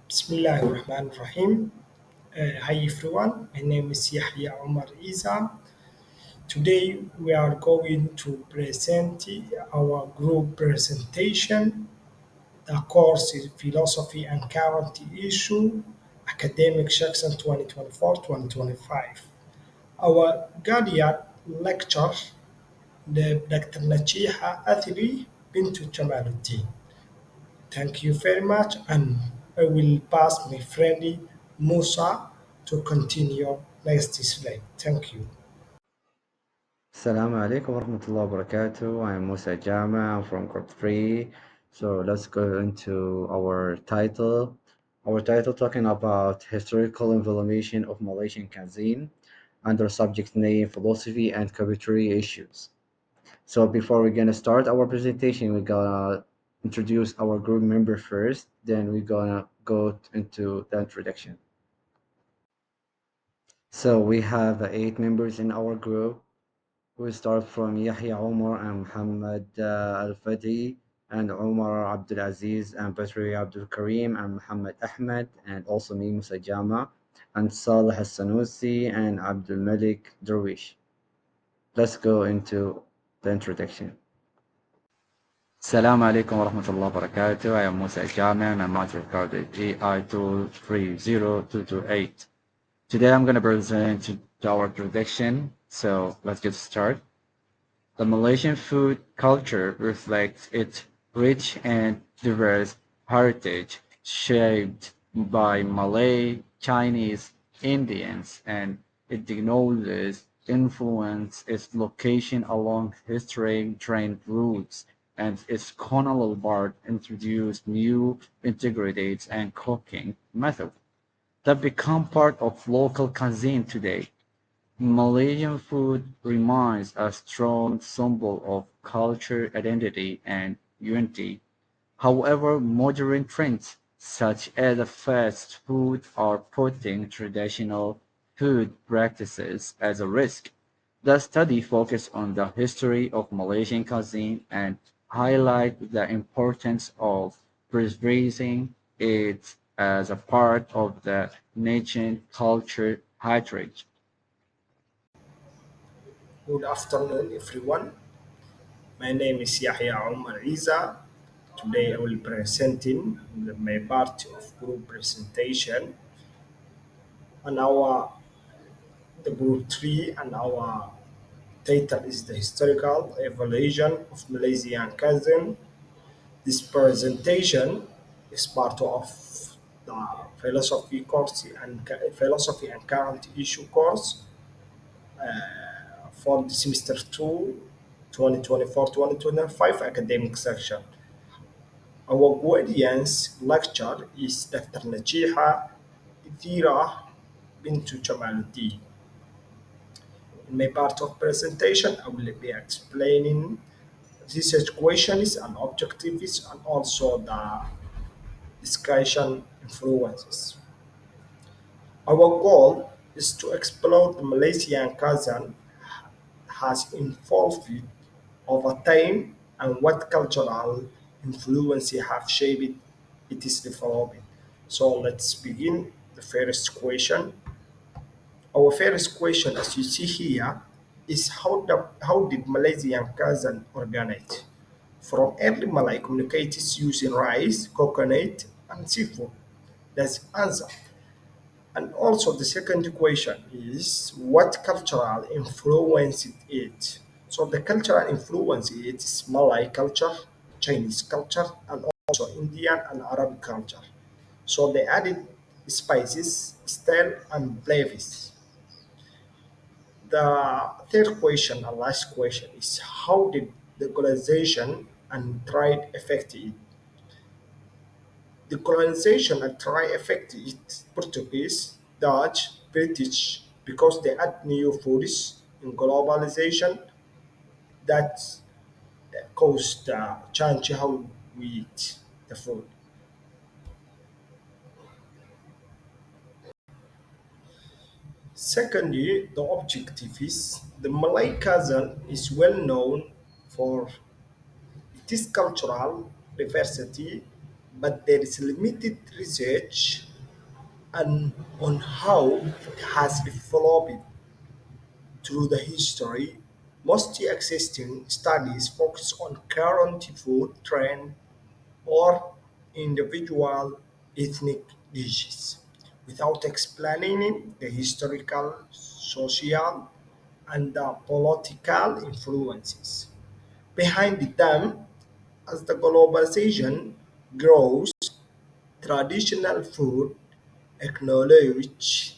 Bismillahirrahmanirrahim. Hi everyone, my name is Yahya Omar Isa. Today we are going to present our group presentation. The course is Philosophy and Current Issue, Academic Section 2024-2025. Our guardian lecture, the Dr. Nachiha Athiri Bintu Jamaluddin. Thank you very much, and I will pass my friend Musa to continue next slide. Thank you. Assalamu alaikum warahmatullahi wabarakatuh. I'm Musa Jama. I'm from Group 3. So let's go into our title. Our title talking about historical evaluation of Malaysian cuisine under subject name philosophy and copyright issues. So before we're gonna start our presentation, we're gonna introduce our group member first. Then we're gonna go into the introduction. So we have 8 members in our group. We start from Yahya Omar and Muhammad Al Fadi and Omar Abdul Aziz and Batri Abdul Karim and Muhammad Ahmed and also me Musa Jama and Saleh Al Sanusi and Abdul Malik Darwish. Let's go into the introduction. Assalamu alaikum wa rahmatullahi wa barakatuh. I am Musa Jami and I'm module code GI230228. Today I'm going to present our introduction. So let's get started. The Malaysian food culture reflects its rich and diverse heritage, shaped by Malay, Chinese, Indians, and indigenous influence. Its location along history trained routes and its colonial part introduced new integrated and cooking methods that become part of local cuisine today. Malaysian food remains a strong symbol of culture, identity, and unity. However, modern trends such as fast food are putting traditional food practices at a risk. The study focused on the history of Malaysian cuisine and highlight the importance of preserving it as a part of the nation's culture heritage. Good afternoon, everyone. My name is Yahya Omar Isa. Today I will presenting my part of group presentation on our the group three, and our title is the historical evaluation of Malaysian cousin. This presentation is part of the philosophy and current issue course for the semester 2, 2024-2025 academic section. Our guardian's lecture is Dr. Najiha Idira Bintu Jamaluddin. In my part of presentation, I will be explaining research questions and objectives and also the discussion influences. Our goal is to explore the Malaysian cousin has evolved over time and what cultural influence have shaped its development. So let's begin the first question. Our first question, as you see here, is how did Malaysian cousin organize? From early Malay communities using rice, coconut, and seafood. That's answer. And also the second question is what cultural influenced it? So the cultural influence it is Malay culture, Chinese culture, and also Indian and Arab culture. So they added spices, style, and flavors. The third question and last question is how did the colonization and trade affect it? The colonization and trade affected Portuguese, Dutch, British because they add new foods in globalization that caused change how we eat the food. Secondly, the objective is the Malay cousin is well known for its cultural diversity, but there is limited research on how it has developed through the history. Most existing studies focus on current food trend or individual ethnic dishes without explaining the historical, social, and political influences behind them. As the globalization grows, traditional food acknowledge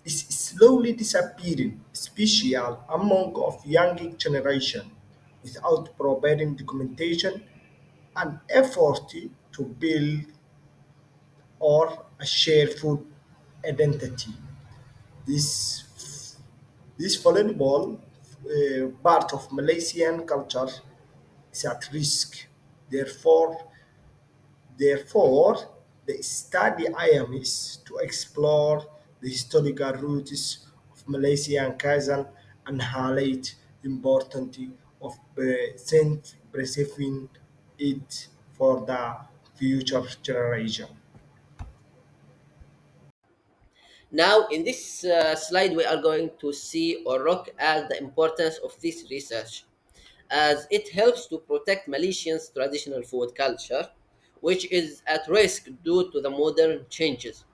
is slowly disappearing, especially among of younger generation, without providing documentation and effort to build or a shared food identity. This this vulnerable part of Malaysian culture is at risk. Therefore, Therefore, the study aim is to explore the historical roots of Malaysian cuisine and highlight the importance of preserving it for the future generation. Now, in this slide, we are going to see or look at the importance of this research, as it helps to protect Malaysians' traditional food culture, which is at risk due to the modern changes.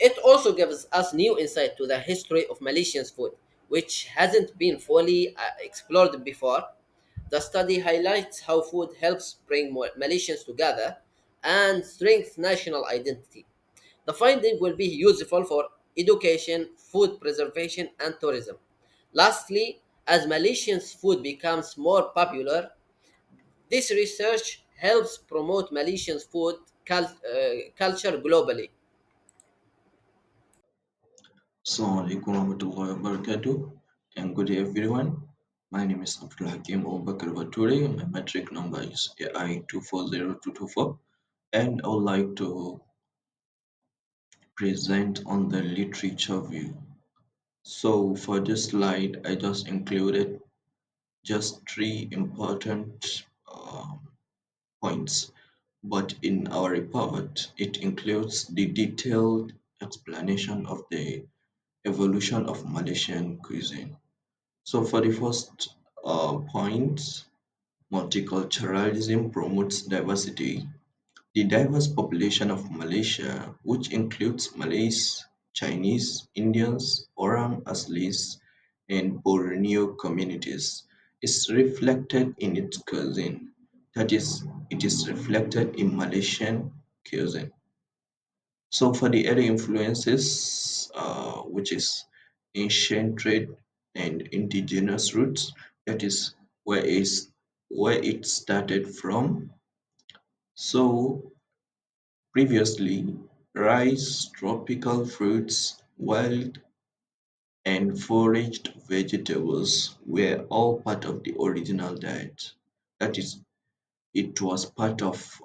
It also gives us new insight to the history of Malaysian food, which hasn't been fully explored before. The study highlights how food helps bring more Malaysians together and strengthen national identity. The finding will be useful for education, food preservation, and tourism. Lastly, as Malaysians food becomes more popular, this research helps promote Malaysian food culture globally. Assalamualaikum warahmatullahi wabarakatuh, and good day everyone. My name is Abdul Hakim Obakar Bature. My metric number is AI240224, and I would like to present on the literature view. So for this slide, I just included just three important points, but in our report, it includes the detailed explanation of the evolution of Malaysian cuisine. So for the first point, multiculturalism promotes diversity. The diverse population of Malaysia, which includes Malays, Chinese, Indians, Orang Aslis, and Borneo communities, is reflected in its cuisine. That is, it is reflected in Malaysian cuisine. So for the early influences, which is ancient trade and indigenous roots, that is where it started from. So previously, rice, tropical fruits, wild and foraged vegetables were all part of the original diet. That is, it was part of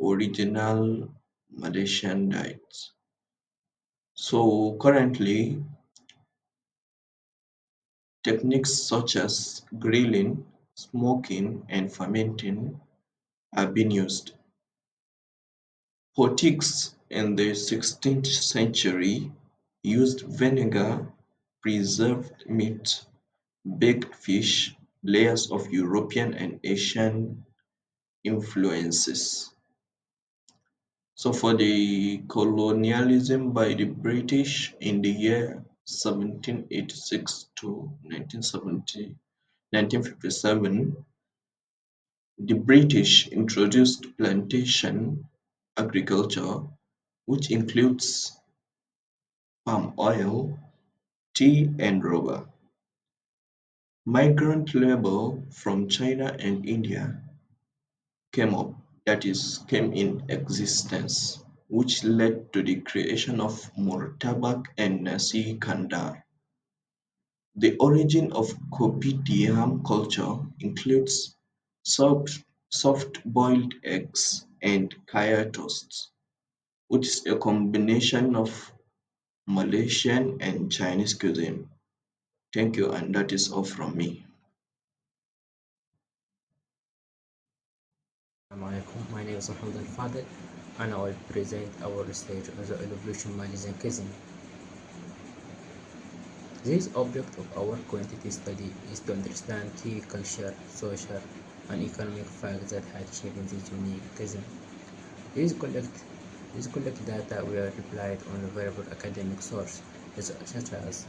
original Malaysian diet. So currently, techniques such as grilling, smoking, and fermenting have been used. Portuguese in the 16th century used vinegar, preserved meat, baked fish, layers of European and Asian influences. So for the colonialism by the British in the year 1786 to 1957, the British introduced plantation agriculture, which includes palm oil, tea, and rubber. Migrant labor from China and India came up, that is, came in existence, which led to the creation of murtabak and nasi kandar. The origin of kopitiam culture includes soft, soft-boiled eggs and kaya toast, which is a combination of Malaysian and Chinese cuisine. Thank you, and that is all from me. Assalamu alaikum. My name is Muhammad Al Fadil, and I will present our research on the evolution Malaysian cuisine. This object of our quantity study is to understand key culture, social, and economic facts that had shaped this unique cuisine. These collect, these collect data were replied on available academic sources such as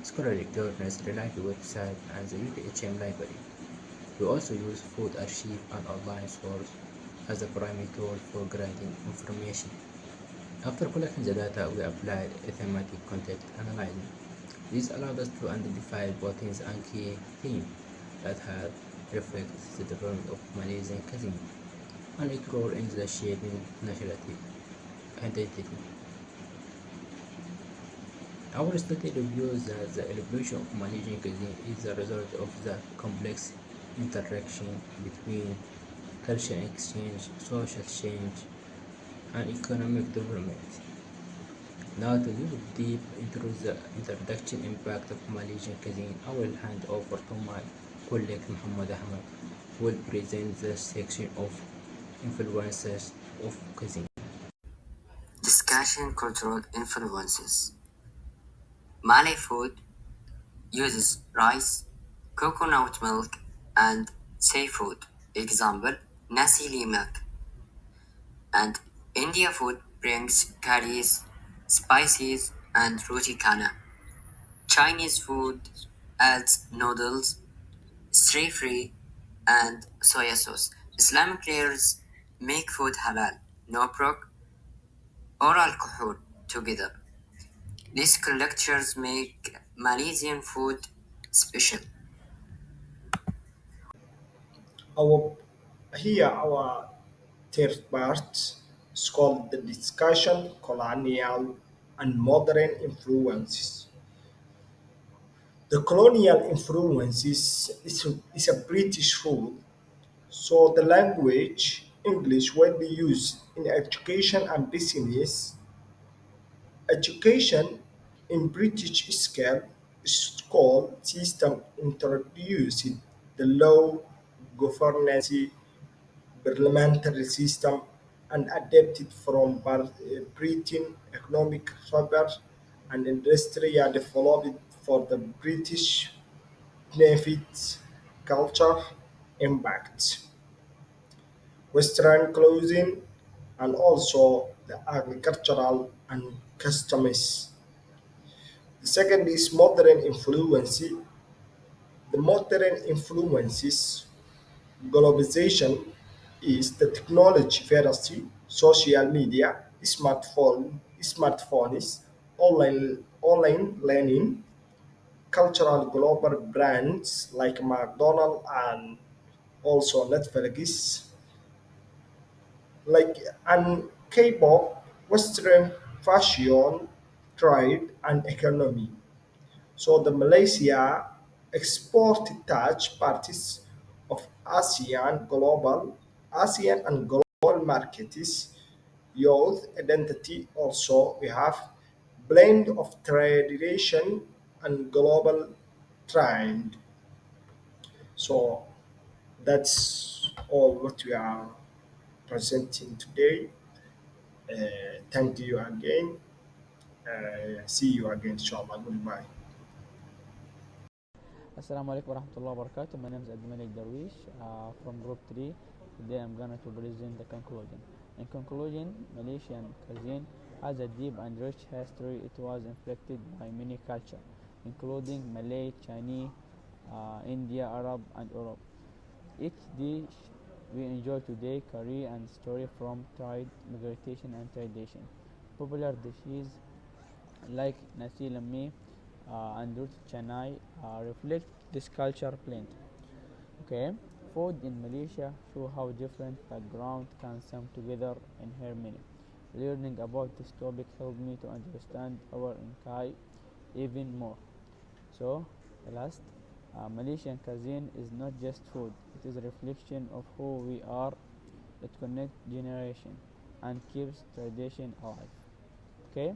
scholarly journals, reliable websites, and the UPHM library. We also use food archive and online source as a primary tool for grading information. After collecting the data, we applied a thematic context analysis. This allowed us to identify patterns and key themes that had reflected the development of Malaysian cuisine and its role in the shaping nationality identity. Our study reviews that the evolution of Malaysian cuisine is the result of the complex interaction between cultural exchange, social change, and economic development. Now to dive deep into the introduction impact of Malaysian cuisine, I will hand over to my colleague Muhammad Ahmad, who will present the section of influences of cuisine. Discussion Cultural Influences. Malay food uses rice, coconut milk, and seafood. Example, nasi lemak. And India food brings curries, spices, and roti kana. Chinese food adds noodles, stir-fry, and soya sauce. Islamic layers make food halal, no pork or alcohol together. These cultures make Malaysian food special. Our our third part is called the discussion colonial and modern influences. The colonial influences is a British rule, so the language English widely used in education and business. Education in British scale school system introduced the law, governance, parliamentary system, and adapted from Britain economic fiber and industrial development for the British benefits culture impact. Western clothing and also the agricultural and customs. The second is modern influence. The modern influences globalization is the technology literacy, social media, smartphones, online learning, cultural global brands like McDonald's and also Netflix, like and K-pop, Western fashion, trade, and economy. So the Malaysia exported touch parties of ASEAN and global markets, youth identity also we have blend of tradition and global trend. So that's all what we are presenting today. Thank you again. See you again, inshallah. Goodbye. Assalamu alaikum warahmatullahi wabarakatuh. My name is Abdulmalik Darwish from Group 3. Today I'm going to present the conclusion. In conclusion, Malaysian cuisine has a deep and rich history. It was inflected by many cultures, including Malay, Chinese, India, Arab, and Europe. Each dish we enjoy today carry and story from trade, migration, and tradition. Popular dishes like nasi lemak and roti canai reflect this culture blend. Okay, food in Malaysia show how different backgrounds can come together in harmony. Learning about this topic helped me to understand our Inkai even more. So, last, Malaysian cuisine is not just food; it is a reflection of who we are. It connects generation and keeps tradition alive. Okay,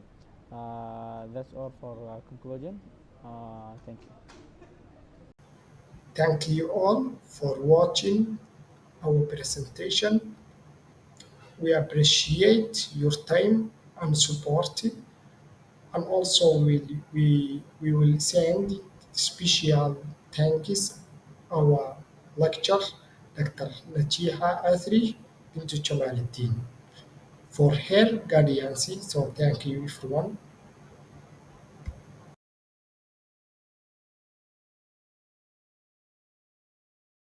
that's all for conclusion. Thank you. Thank you all for watching our presentation. We appreciate your time and support, and also we will send special thanks our lecturer, Dr. Nachiha Athri into Jamaluddin for her guidance. So thank you everyone.